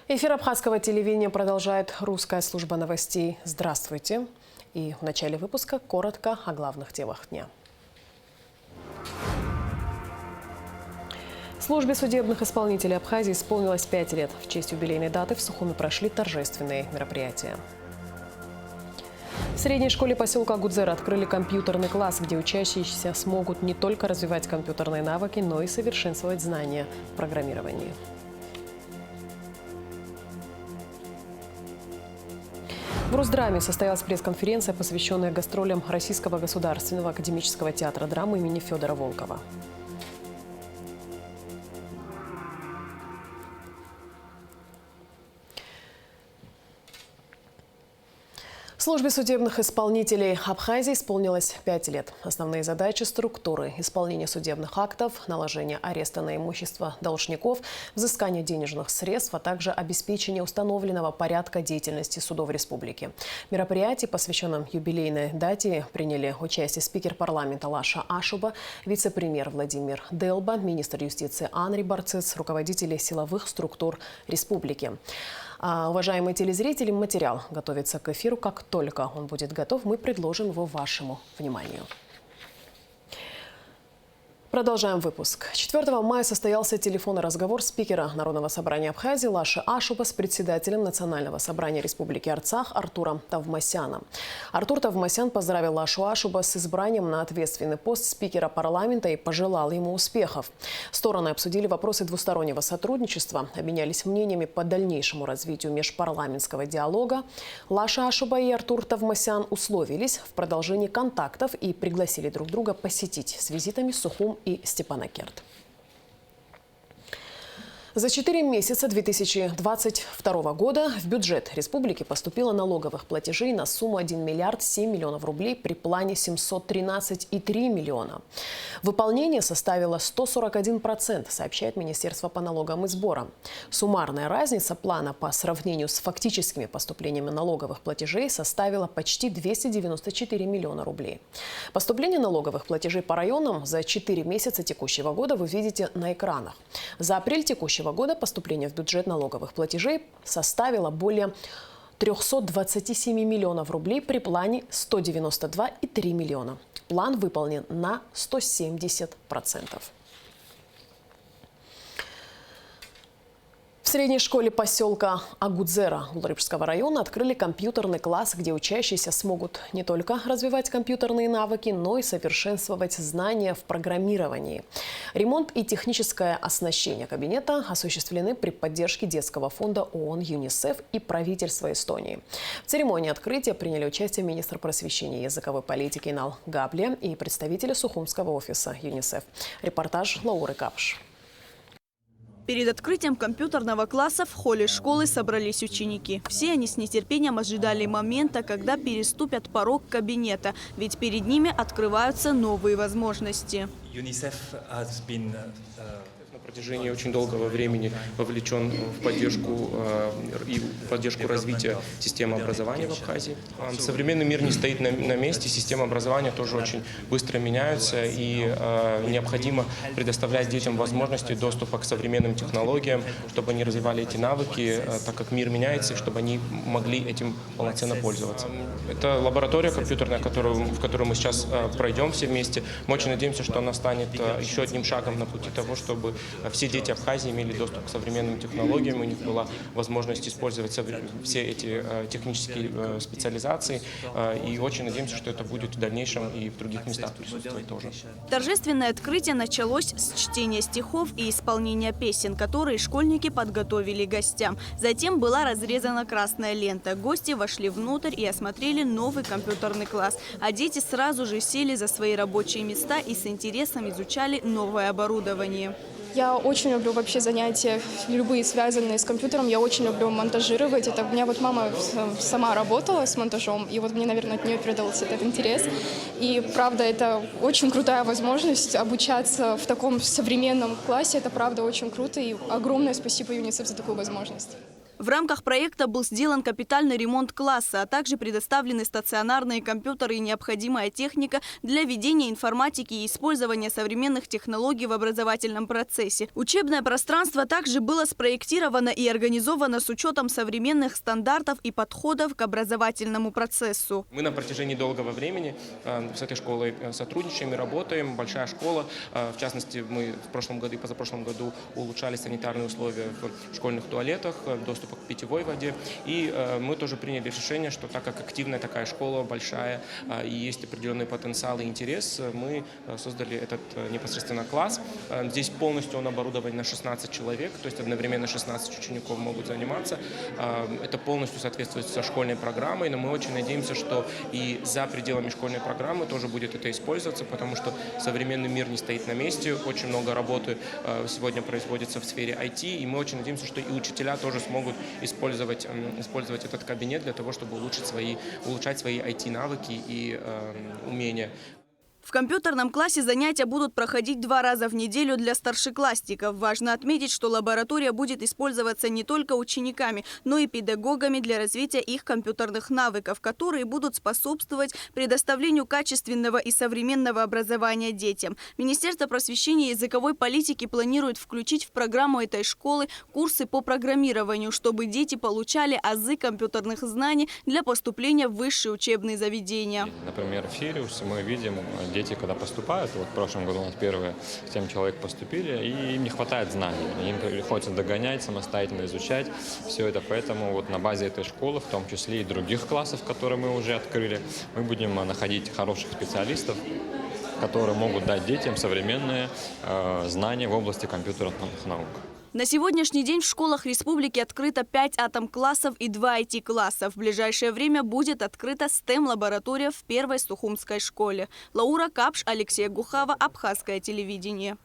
Эфир абхазского телевидения продолжает русская служба новостей. Здравствуйте. И в начале выпуска коротко о главных темах дня. Службе судебных исполнителей Абхазии исполнилось 5 лет. В честь юбилейной даты в Сухуми прошли торжественные мероприятия. В средней школе поселка Агудзера открыли компьютерный класс, где учащиеся смогут не только развивать компьютерные навыки, но и совершенствовать знания в программировании. В Росдраме состоялась пресс-конференция, посвященная гастролям Российского государственного академического театра драмы имени Федора Волкова. Службе судебных исполнителей Абхазии исполнилось 5 лет. Основные задачи структуры – исполнение судебных актов, наложение ареста на имущество должников, взыскание денежных средств, а также обеспечение установленного порядка деятельности судов республики. В мероприятии, посвященном юбилейной дате, приняли участие спикер парламента Лаша Ашуба, вице-премьер Владимир Делба, министр юстиции Анри Барцец, руководители силовых структур республики. Уважаемые телезрители, материал готовится к эфиру. Как только он будет готов, мы предложим его вашему вниманию. Продолжаем выпуск. 4 мая состоялся телефонный разговор спикера Народного собрания Абхазии Лаши Ашуба с председателем Национального собрания Республики Арцах Артуром Тавмасяном. Артур Тавмасян поздравил Лашу Ашуба с избранием на ответственный пост спикера парламента и пожелал ему успехов. Стороны обсудили вопросы двустороннего сотрудничества, обменялись мнениями по дальнейшему развитию межпарламентского диалога. Лаша Ашуба и Артур Тавмасян условились в продолжении контактов и пригласили друг друга посетить с визитами Сухум и Степанакерт. За 4 месяца 2022 года в бюджет республики поступило налоговых платежей на сумму 1 миллиард 7 миллионов рублей при плане 713,3 миллиона. Выполнение составило 141%, сообщает Министерство по налогам и сборам. Суммарная разница плана по сравнению с фактическими поступлениями налоговых платежей составила почти 294 миллиона рублей. Поступление налоговых платежей по районам за 4 месяца текущего года вы видите на экранах. За апрель текущего года поступление в бюджет налоговых платежей составило более 327 миллионов рублей при плане 192,3 миллиона. План выполнен на 170%. В средней школе поселка Агудзера Улрыпского района открыли компьютерный класс, где учащиеся смогут не только развивать компьютерные навыки, но и совершенствовать знания в программировании. Ремонт и техническое оснащение кабинета осуществлены при поддержке детского фонда ООН ЮНИСЕФ и правительства Эстонии. В церемонии открытия приняли участие министр просвещения и языковой политики Инал Габле и представители Сухумского офиса ЮНИСЕФ. Репортаж Лауры Капш. Перед открытием компьютерного класса в холле школы собрались ученики. Все они с нетерпением ожидали момента, когда переступят порог кабинета, ведь перед ними открываются новые возможности. На протяжении очень долгого времени вовлечен в поддержку развития системы образования в Абхазии. Современный мир не стоит на месте, система образования тоже очень быстро меняется, и необходимо предоставлять детям возможности доступа к современным технологиям, чтобы они развивали эти навыки, так как мир меняется, и чтобы они могли этим полноценно пользоваться. Это лаборатория компьютерная, в которую мы сейчас пройдем все вместе. Мы очень надеемся, что она станет еще одним шагом на пути того, чтобы все дети Абхазии имели доступ к современным технологиям, у них была возможность использовать все эти технические специализации. И очень надеемся, что это будет в дальнейшем и в других местах присутствовать тоже. Торжественное открытие началось с чтения стихов и исполнения песен, которые школьники подготовили гостям. Затем была разрезана красная лента. Гости вошли внутрь и осмотрели новый компьютерный класс. А дети сразу же сели за свои рабочие места и с интересом изучали новое оборудование. Я очень люблю вообще занятия, любые связанные с компьютером. Я очень люблю монтажировать. У меня вот мама сама работала с монтажом, и вот мне, наверное, от нее передался этот интерес. И правда, это очень крутая возможность обучаться в таком современном классе. Это правда очень круто, и огромное спасибо ЮНИСЕФ за такую возможность. В рамках проекта был сделан капитальный ремонт класса, а также предоставлены стационарные компьютеры и необходимая техника для ведения информатики и использования современных технологий в образовательном процессе. Учебное пространство также было спроектировано и организовано с учетом современных стандартов и подходов к образовательному процессу. Мы на протяжении долгого времени с этой школой сотрудничаем и работаем. Большая школа, в частности, мы в прошлом году и позапрошлом году улучшали санитарные условия в школьных туалетах, доступ к питьевой воде. И мы тоже приняли решение, что так как активная такая школа, большая, и есть определенный потенциал и интерес, мы создали этот непосредственно класс. Здесь полностью он оборудован на 16 человек, то есть одновременно 16 учеников могут заниматься. Это полностью соответствует со школьной программой, но мы очень надеемся, что и за пределами школьной программы тоже будет это использоваться, потому что современный мир не стоит на месте, очень много работы сегодня производится в сфере IT, и мы очень надеемся, что и учителя тоже смогут использовать этот кабинет для того, чтобы улучшать свои IT-навыки и умения. В компьютерном классе занятия будут проходить 2 раза в неделю для старшеклассников. Важно отметить, что лаборатория будет использоваться не только учениками, но и педагогами для развития их компьютерных навыков, которые будут способствовать предоставлению качественного и современного образования детям. Министерство просвещения и языковой политики планирует включить в программу этой школы курсы по программированию, чтобы дети получали азы компьютерных знаний для поступления в высшие учебные заведения. Например, в Сириус мы видим, дети, когда поступают, вот в прошлом году у нас первые 7 человек поступили, и им не хватает знаний. Им приходится догонять, самостоятельно изучать все это. Поэтому вот на базе этой школы, в том числе и других классов, которые мы уже открыли, мы будем находить хороших специалистов, которые могут дать детям современные знания в области компьютерных наук. На сегодняшний день в школах республики открыто 5 атом-классов и 2 IT-класса. В ближайшее время будет открыта STEM-лаборатория в первой Сухумской школе. Лаура Капш, Алексей Гухава, Абхазское телевидение.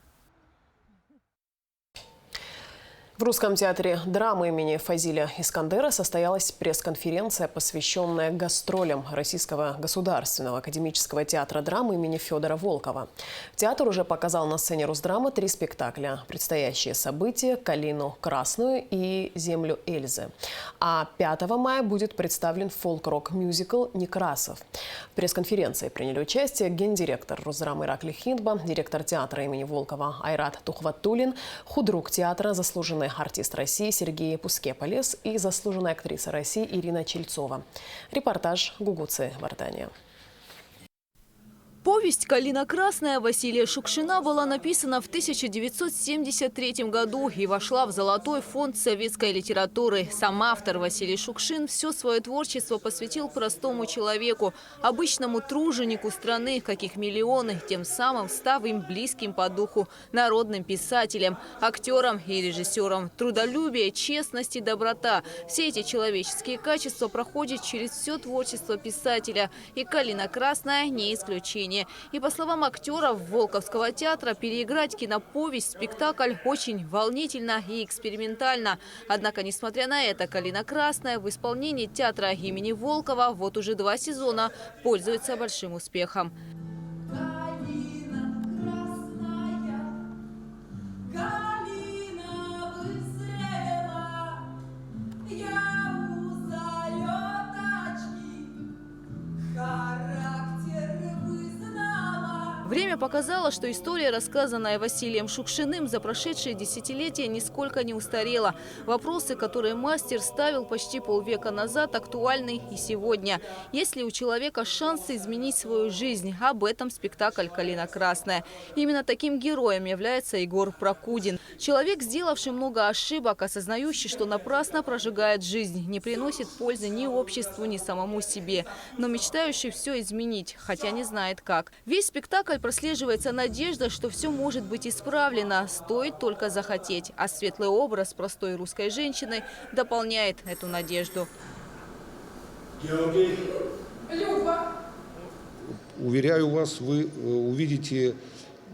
В Русском театре драмы имени Фазиля Искандера состоялась пресс-конференция, посвященная гастролям Российского государственного академического театра драмы имени Федора Волкова. Театр уже показал на сцене Русдрама 3 спектакля: «Предстоящие события», «Калину Красную» и «Землю Эльзы». А 5 мая будет представлен фолк-рок-мюзикл «Некрасов». В пресс-конференции приняли участие гендиректор Русдрамы Ираклий Хиндба, директор театра имени Волкова Айрат Тухватуллин, худрук театра, заслуженный артист России Сергей Пускеполес и заслуженная актриса России Ирина Чельцова. Репортаж Гугуцы Вардания. Повесть «Калина Красная» Василия Шукшина была написана в 1973 году и вошла в Золотой фонд советской литературы. Сам автор Василий Шукшин все свое творчество посвятил простому человеку, обычному труженику страны, каких миллионы, тем самым став им близким по духу, народным писателем, актером и режиссером. Трудолюбие, честность и доброта – все эти человеческие качества проходят через все творчество писателя. И «Калина Красная» не исключение. И по словам актеров Волковского театра, переиграть киноповесть, спектакль очень волнительно и экспериментально. Однако, несмотря на это, «Калина Красная» в исполнении театра имени Волкова вот уже 2 сезона пользуется большим успехом. Время показало, что история, рассказанная Василием Шукшиным за прошедшие десятилетия, нисколько не устарела. Вопросы, которые мастер ставил почти полвека назад, актуальны и сегодня. Есть ли у человека шансы изменить свою жизнь? Об этом спектакль «Калина Красная». Именно таким героем является Егор Прокудин. Человек, сделавший много ошибок, осознающий, что напрасно прожигает жизнь, не приносит пользы ни обществу, ни самому себе, но мечтающий все изменить, хотя не знает как. Весь спектакль прослеживается надежда, что все может быть исправлено, стоит только захотеть. А светлый образ простой русской женщины дополняет эту надежду. Георгий. Люба. Уверяю вас, вы увидите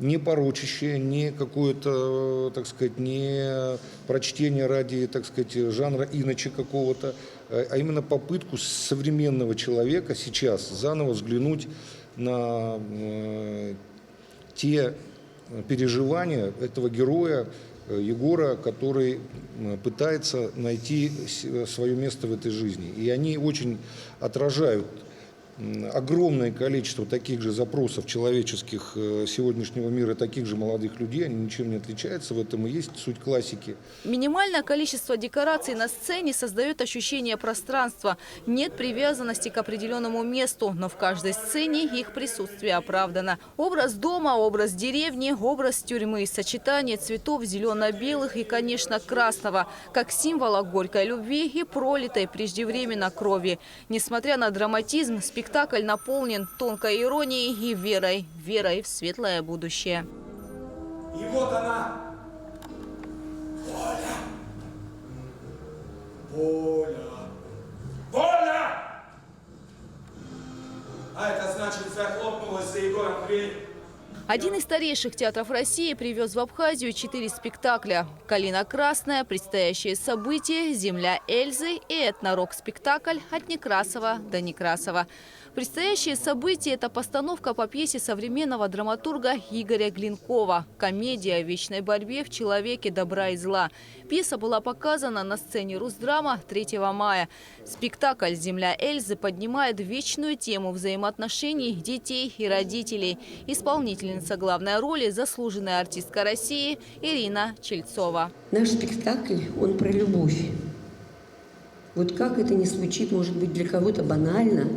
не порочащее, не какое-то, так сказать, не прочтение ради, так сказать, жанра иначе какого-то, а именно попытку современного человека сейчас заново взглянуть на те переживания этого героя, Егора, который пытается найти свое место в этой жизни. И они очень отражают огромное количество таких же запросов человеческих сегодняшнего мира, таких же молодых людей. Они ничем не отличаются, в этом и есть суть классики. Минимальное количество декораций на сцене создает ощущение пространства. Нет привязанности к определенному месту, но в каждой сцене их присутствие оправдано. Образ дома, образ деревни, образ тюрьмы, сочетание цветов зелено-белых и, конечно, красного, как символа горькой любви и пролитой преждевременно крови. Несмотря на драматизм, спектакль наполнен тонкой иронией и верой. Верой в светлое будущее. И вот она. Воля. Воля. Воля! А это значит, захлопнулась за Егором дверь. Один из старейших театров России привез в Абхазию 4 спектакля: «Калина красная», «Предстоящие события», «Земля Эльзы» и этнорок-спектакль «От Некрасова до Некрасова». «Предстоящие события» – это постановка по пьесе современного драматурга Игоря Глинкова. Комедия о вечной борьбе в человеке добра и зла. Пьеса была показана на сцене Русдрама 3 мая. Спектакль «Земля Эльзы» поднимает вечную тему взаимоотношений детей и родителей. Исполнительница главной роли – заслуженная артистка России Ирина Чельцова. Наш спектакль, он про любовь. Вот как это ни звучит, может быть, для кого-то банально,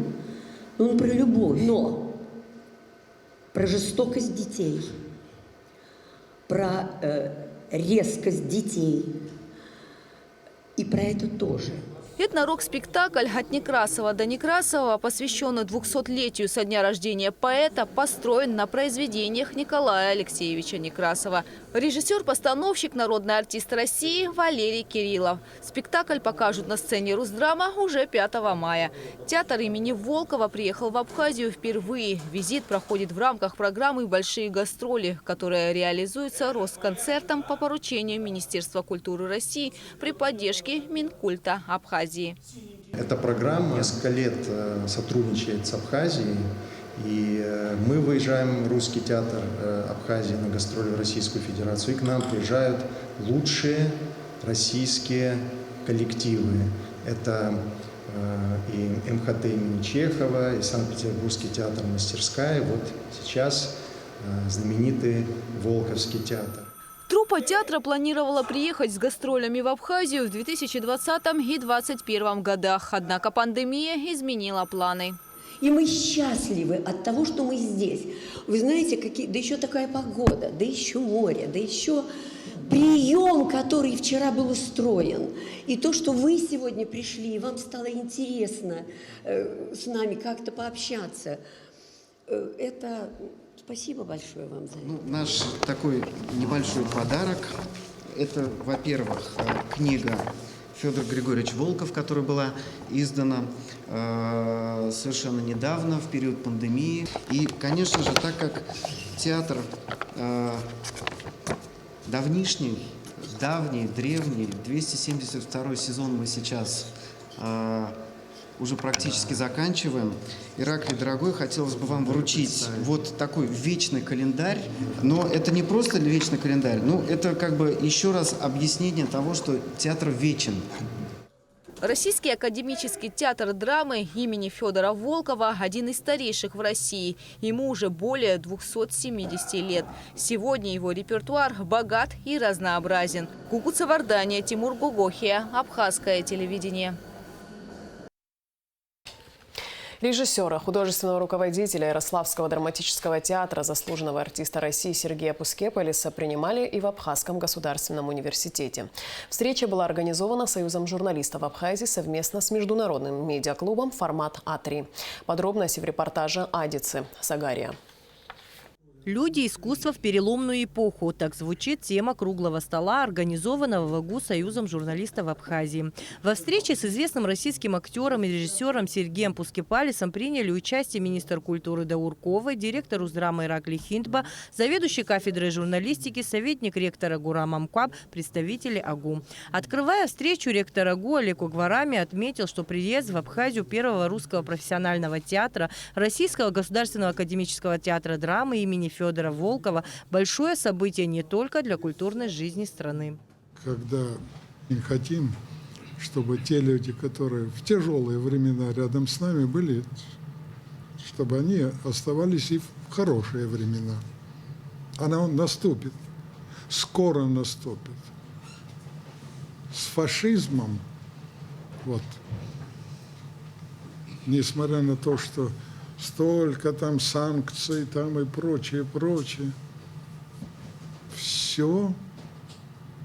но он про любовь, но про жестокость детей, про резкость детей. И про это тоже. Этнорок-спектакль «От Некрасова до Некрасова», посвященный 200-летию со дня рождения поэта, построен на произведениях Николая Алексеевича Некрасова. Режиссер-постановщик, народный артист России Валерий Кириллов. Спектакль покажут на сцене Русдрама уже 5 мая. Театр имени Волкова приехал в Абхазию впервые. Визит проходит в рамках программы «Большие гастроли», которая реализуется Росконцертом по поручению Министерства культуры России при поддержке Минкульта Абхазии. Эта программа несколько лет сотрудничает с Абхазией, и мы выезжаем, русский театр Абхазии, на гастроли в Российскую Федерацию, и к нам приезжают лучшие российские коллективы. Это и МХТ имени Чехова, и Санкт-Петербургский театр «Мастерская», вот сейчас знаменитый Волковский театр. Труппа театра планировала приехать с гастролями в Абхазию в 2020 и 2021 годах. Однако пандемия изменила планы. И мы счастливы от того, что мы здесь. Вы знаете, да еще такая погода, да еще море, да еще прием, который вчера был устроен. И то, что вы сегодня пришли, и вам стало интересно с нами как-то пообщаться, это... Спасибо большое вам за это. Наш такой небольшой подарок – это, во-первых, книга Федора Григорьевича Волков, которая была издана совершенно недавно, в период пандемии. И, конечно же, так как театр давний, древний, 272 сезон мы сейчас уже практически заканчиваем. Ираклий, дорогой, хотелось бы вам вручить вот такой вечный календарь. Но это не просто вечный календарь, это как бы еще раз объяснение того, что театр вечен. Российский академический театр драмы имени Федора Волкова – один из старейших в России. Ему уже более 270 лет. Сегодня его репертуар богат и разнообразен. Гугут Савардания, Тимур Гугохия, Абхазское телевидение. Режиссера, художественного руководителя Ярославского драматического театра, заслуженного артиста России Сергея Пускепалиса принимали и в Абхазском государственном университете. Встреча была организована Союзом журналистов Абхазии совместно с международным медиаклубом «Формат А3». Подробности в репортаже Адицы Сагария. «Люди искусства в переломную эпоху» – так звучит тема круглого стола, организованного в АГУ Союзом журналистов Абхазии. Во встрече с известным российским актером и режиссером Сергеем Пускепалисом приняли участие министр культуры Дауркова, директор Русдрама Ираклий Хинтба, заведующий кафедрой журналистики, советник ректора Гурам Амкаб, представители АГУ. Открывая встречу, ректор АГУ Олег Угварами отметил, что приезд в Абхазию первого русского профессионального театра, Российского государственного академического театра драмы имени Федора Волкова большое событие не только для культурной жизни страны. Когда мы хотим, чтобы те люди, которые в тяжелые времена рядом с нами были, чтобы они оставались и в хорошие времена. Она наступит, скоро наступит. С фашизмом, вот, несмотря на то, что столько там санкций там и прочее, все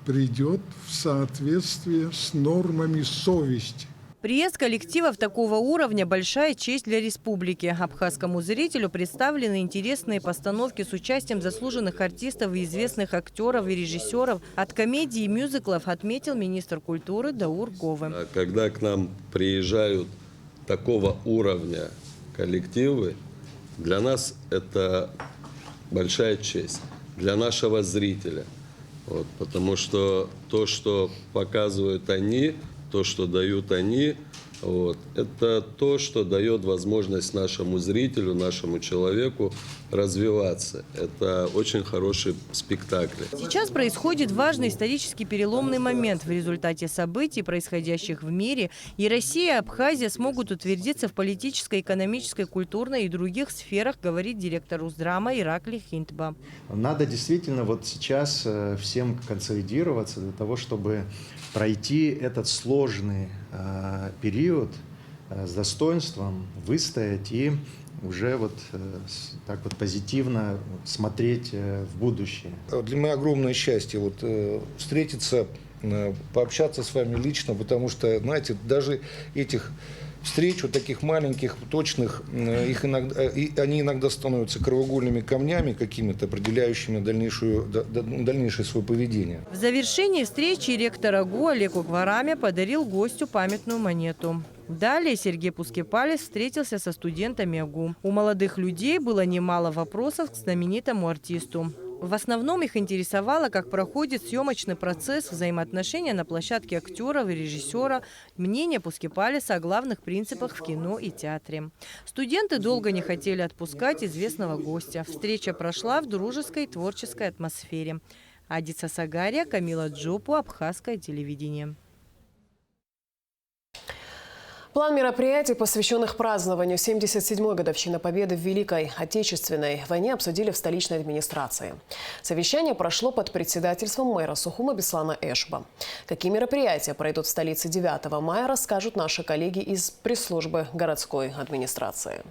придет в соответствие с нормами совести. Приезд коллективов такого уровня – большая честь для республики. Абхазскому зрителю представлены интересные постановки с участием заслуженных артистов и известных актеров и режиссеров. От комедий и мюзиклов отметил министр культуры Даур Говы. Когда к нам приезжают такого уровня коллективы, для нас это большая честь, для нашего зрителя. Вот, потому что то, что показывают они, то, что дают они, вот, это то, что дает возможность нашему зрителю, нашему человеку развиваться. Это очень хороший спектакль. Сейчас происходит важный исторический переломный момент. В результате событий, происходящих в мире, и Россия, и Абхазия смогут утвердиться в политической, экономической, культурной и других сферах, говорит директор Уздрама Ираклий Хинтба. Надо действительно вот сейчас всем консолидироваться для того, чтобы пройти этот сложный период с достоинством, выстоять и уже вот так вот позитивно смотреть в будущее. Для меня огромное счастье вот встретиться, пообщаться с вами лично, потому что, знаете, даже этих встреч, вот таких маленьких, точных, они иногда становятся краеугольными камнями какими-то, определяющими дальнейшее свое поведение. В завершении встречи ректор АГУ Олег Угварамя подарил гостю памятную монету. Далее Сергей Пускипалис встретился со студентами АГУ. У молодых людей было немало вопросов к знаменитому артисту. В основном их интересовало, как проходит съемочный процесс, взаимоотношения на площадке актеров и режиссера, мнение Пускипалиса о главных принципах в кино и театре. Студенты долго не хотели отпускать известного гостя. Встреча прошла в дружеской творческой атмосфере. Адица Сагария, Камила Джопу, Абхазское телевидение. План мероприятий, посвященных празднованию 77-й годовщины Победы в Великой Отечественной войне, обсудили в столичной администрации. Совещание прошло под председательством мэра Сухума Беслана Эшба. Какие мероприятия пройдут в столице 9 мая, расскажут наши коллеги из пресс-службы городской администрации.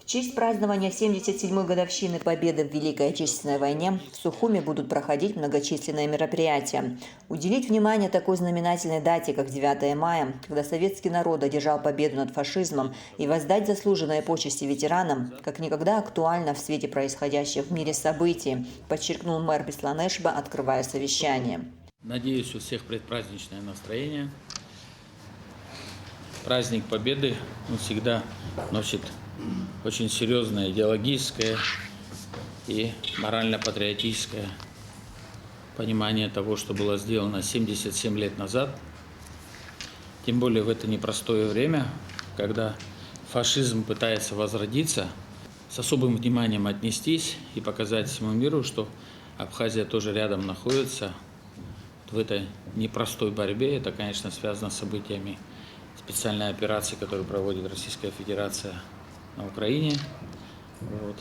В честь празднования 77-й годовщины Победы в Великой Отечественной войне в Сухуме будут проходить многочисленные мероприятия. Уделить внимание такой знаменательной дате, как 9 мая, когда советский народ одержал победу над фашизмом, и воздать заслуженные почести ветеранам, как никогда актуально в свете происходящих в мире событий, подчеркнул мэр Беслан Эшба, открывая совещание. Надеюсь, у всех предпраздничное настроение. Праздник Победы всегда носит очень серьезное идеологическое и морально-патриотическое понимание того, что было сделано 77 лет назад. Тем более в это непростое время, когда фашизм пытается возродиться, с особым вниманием отнестись и показать всему миру, что Абхазия тоже рядом находится в этой непростой борьбе. Это, конечно, связано с событиями специальной операции, которую проводит Российская Федерация на Украине. Вот.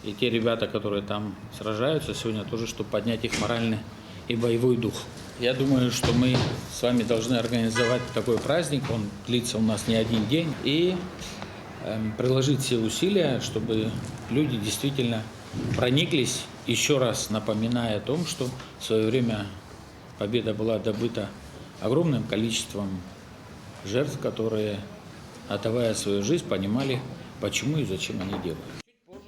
И те ребята, которые там сражаются сегодня, тоже, чтобы поднять их моральный и боевой дух. Я думаю, что мы с вами должны организовать такой праздник, он длится у нас не один день, и приложить все усилия, чтобы люди действительно прониклись, еще раз напоминая о том, что в свое время победа была добыта огромным количеством жертв, которые, отдавая свою жизнь, понимали, почему и зачем они делают.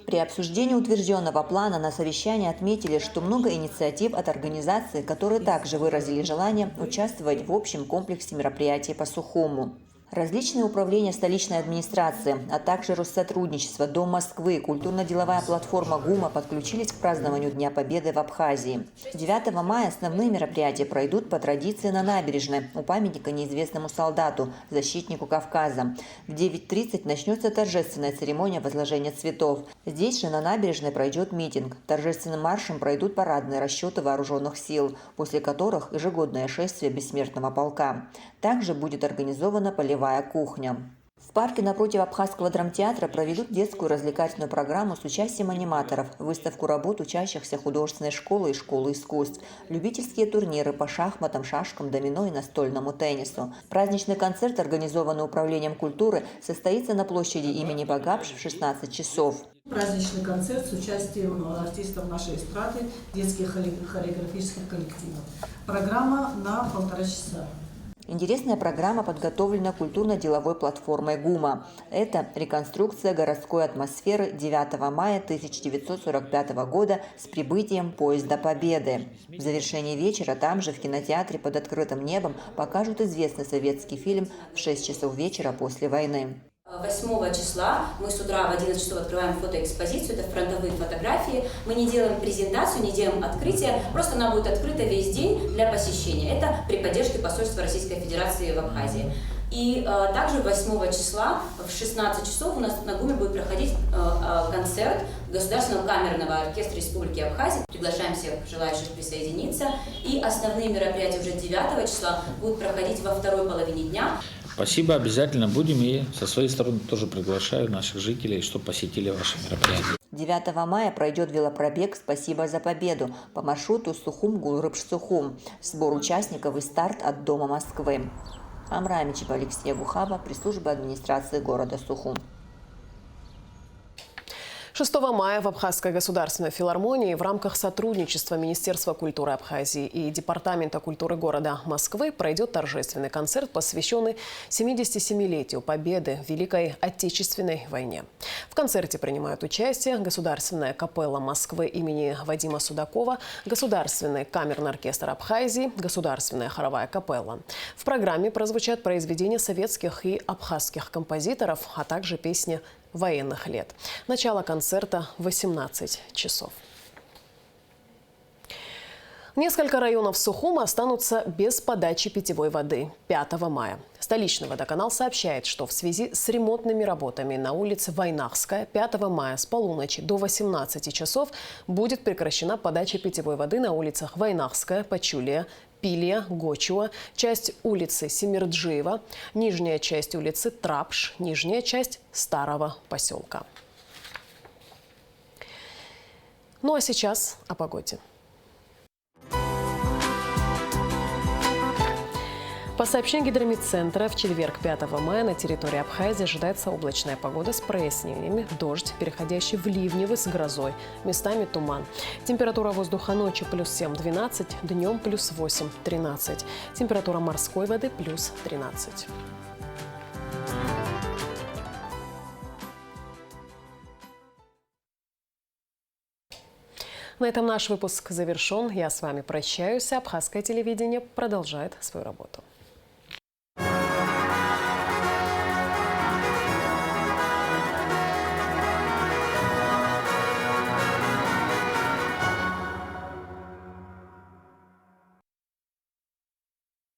При обсуждении утвержденного плана на совещании отметили, что много инициатив от организаций, которые также выразили желание участвовать в общем комплексе мероприятий по Сухуму. Различные управления столичной администрации, а также Россотрудничество, Дом Москвы, культурно-деловая платформа ГУМа подключились к празднованию Дня Победы в Абхазии. 9 мая основные мероприятия пройдут по традиции на набережной у памятника неизвестному солдату, защитнику Кавказа. В 9:30 начнется торжественная церемония возложения цветов. Здесь же на набережной пройдет митинг. Торжественным маршем пройдут парадные расчеты вооруженных сил, после которых ежегодное шествие бессмертного полка. Также будет организована полевая кухня. В парке напротив Абхазского драмтеатра проведут детскую развлекательную программу с участием аниматоров, выставку работ учащихся художественной школы и школы искусств, любительские турниры по шахматам, шашкам, домино и настольному теннису. Праздничный концерт, организованный Управлением культуры, состоится на площади имени Багапш в 16 часов. Праздничный концерт с участием артистов нашей эстрады, детских хореографических коллективов. Программа на 1,5 часа. Интересная программа подготовлена культурно-деловой платформой ГУМа. Это реконструкция городской атмосферы 9 мая 1945 года с прибытием поезда Победы. В завершении вечера там же в кинотеатре под открытым небом покажут известный советский фильм в 6 часов вечера после войны. 8 числа мы с утра в 11 часов открываем фотоэкспозицию, это фронтовые фотографии. Мы не делаем презентацию, не делаем открытия, просто она будет открыта весь день для посещения. Это при поддержке посольства Российской Федерации в Абхазии. И также 8 числа в 16 часов у нас на ГУМе будет проходить концерт Государственного камерного оркестра Республики Абхазия. Приглашаем всех желающих присоединиться. И основные мероприятия уже 9 числа будут проходить во второй половине дня. Спасибо, обязательно будем, и со своей стороны тоже приглашаю наших жителей, чтобы посетили ваши мероприятия. 9 мая пройдет велопробег «Спасибо за победу» по маршруту Сухум-Гулрыбш-Сухум. Сбор участников и старт от Дома Москвы. Амра Амичева, Алексея Гухава, пресс-служба администрации города Сухум. 6 мая в Абхазской государственной филармонии в рамках сотрудничества Министерства культуры Абхазии и Департамента культуры города Москвы пройдет торжественный концерт, посвященный 77-летию Победы в Великой Отечественной войне. В концерте принимают участие Государственная капелла Москвы имени Вадима Судакова, Государственный камерный оркестр Абхазии, Государственная хоровая капелла. В программе прозвучат произведения советских и абхазских композиторов, а также песни военных лет. Начало концерта в 18 часов. Несколько районов Сухума останутся без подачи питьевой воды 5 мая. Столичный водоканал сообщает, что в связи с ремонтными работами на улице Войнахская 5 мая с полуночи до 18 часов будет прекращена подача питьевой воды на улицах Войнахская, Пачулия, Пилия, Гочуа, часть улицы Семирджиева, нижняя часть улицы Трапш, нижняя часть Старого поселка. Ну а сейчас о погоде. По сообщению Гидромедцентра, в четверг 5 мая на территории Абхазии ожидается облачная погода с прояснениями, дождь, переходящий в ливневый с грозой, местами туман. Температура воздуха ночью плюс 7-12, днем плюс 8-13. Температура морской воды плюс 13. На этом наш выпуск завершен. Я с вами прощаюсь. Абхазское телевидение продолжает свою работу.